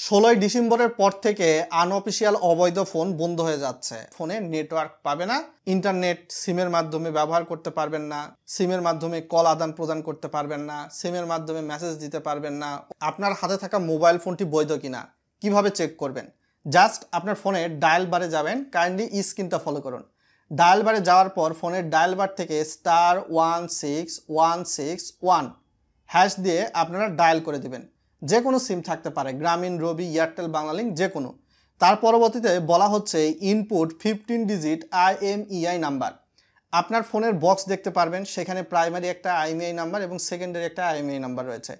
16 ডিসেম্বরের পর থেকে আনঅফিসিয়াল অবৈধ ফোন বন্ধ হয়ে যাচ্ছে। ফোনে নেটওয়ার্ক পাবে না, ইন্টারনেট সিমের মাধ্যমে ব্যবহার করতে পারবেন না, সিমের মাধ্যমে কল আদান প্রদান করতে পারবেন না, সিমের মাধ্যমে মেসেজ দিতে পারবেন না। আপনার হাতে থাকা মোবাইল ফোনটি বৈধ কিনা কিভাবে চেক করবেন? জাস্ট আপনার ফোনে ডায়াল বারে যাবেন, কাইন্ডলি স্ক্রিনটা ফলো করুন। ডায়াল বারে যাওয়ার পর ফোনের ডায়াল বার থেকে *16161 হ্যাশ দিয়ে আপনারা ডায়াল করে দিবেন। যে কোনো সিম থাকতে পারে, গ্রামীণ, রবি, এয়ারটেল, বাংলালিংক, যে কোনো। তার পরবর্তীতে বলা হচ্ছে ইনপুট 15 ডিজিট IMEI নাম্বার। আপনার ফোনের বক্স দেখতে পারবেন, সেখানে প্রাইমারি একটা IMEI নাম্বার এবং সেকেন্ডারি একটা IMEI নাম্বার রয়েছে।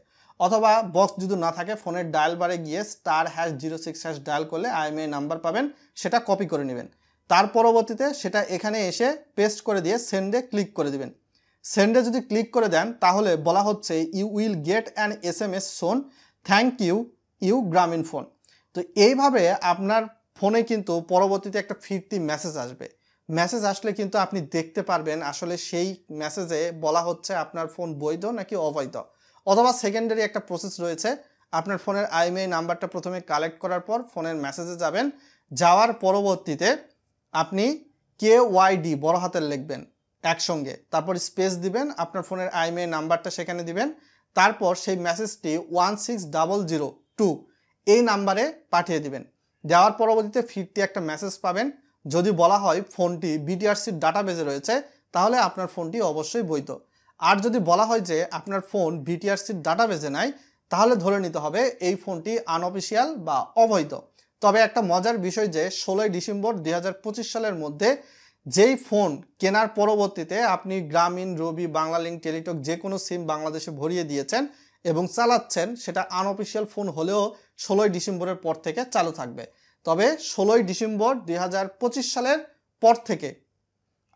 অথবা বক্স যদি না থাকে, ফোনের ডায়াল বারে গিয়ে *#06# ডায়াল করলে IMEI নাম্বার পাবেন, সেটা কপি করে নেবেন। তার পরবর্তীতে সেটা এখানে এসে পেস্ট করে দিয়ে সেন্ডে ক্লিক করে দিবেন। সেন্ডে যদি ক্লিক করে দেন তাহলে বলা হচ্ছে you will get an SMS soon, thank you Grameenphone. তো এইভাবে আপনার ফোনে কিন্তু পরবর্তীতে একটা ফিরতি মেসেজ আসবে। মেসেজ আসলে কিন্তু আপনি দেখতে পারবেন আসলে সেই মেসেজে বলা হচ্ছে আপনার ফোন বৈধ নাকি অবৈধ। অথবা সেকেন্ডারি একটা প্রসেস রয়েছে, আপনার ফোনের IMEI নাম্বারটা প্রথমে কালেক্ট করার পর ফোনের মেসেজে যাবেন, যাওয়ার পরবর্তীতে আপনি KYD বড় হাতের লিখবেন একসঙ্গে, তারপর স্পেস দিবেন, আপনার ফোনের IMEI নাম্বারটা সেখানে দিবেন, তারপর সেই মেসেজটি 16002 এই নাম্বারে পাঠিয়ে দিবেন। দেওয়ার পরবর্তীতে ফিরতি একটা মেসেজ পাবেন। যদি বলা হয় ফোনটি BTRCর ডাটাবেজে রয়েছে, তাহলে আপনার ফোনটি অবশ্যই বৈধ। আর যদি বলা হয় যে আপনার ফোন BTRCর ডাটাবেজে নাই, তাহলে ধরে নিতে হবে এই ফোনটি আনঅফিসিয়াল বা অবৈধ। তবে একটা মজার বিষয় যে 16 ডিসেম্বর 2025 সালের মধ্যে যেই ফোন কেনার পরবর্তীতে আপনি গ্রামীণ, রবি, বাংলালিংক, টেলিটক যে কোনো সিম বাংলাদেশে ভরিয়ে দিয়েছেন এবং চালাচ্ছেন, সেটা আনঅফিসিয়াল ফোন হলেও 16 ডিসেম্বরের পর থেকে চালু থাকবে। তবে 16 ডিসেম্বর 2025 সালের পর থেকে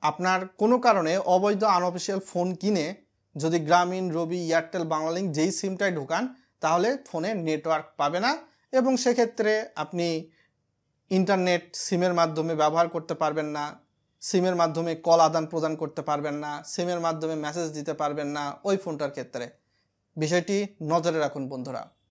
আপনার কোনো কারণে অবৈধ আনঅফিসিয়াল ফোন কিনে যদি গ্রামীণ, রবি, এয়ারটেল, বাংলালিংক যেই সিমটাই ঢোকান, তাহলে ফোনে নেটওয়ার্ক পাবে না এবং সেক্ষেত্রে আপনি ইন্টারনেট সিমের মাধ্যমে ব্যবহার করতে পারবেন না, সিমের মাধ্যমে কল আদান প্রদান করতে পারবেন না, সিমের মাধ্যমে মেসেজ দিতে পারবেন না ওই ফোনটার ক্ষেত্রে। বিষয়টি নজরে রাখুন বন্ধুরা।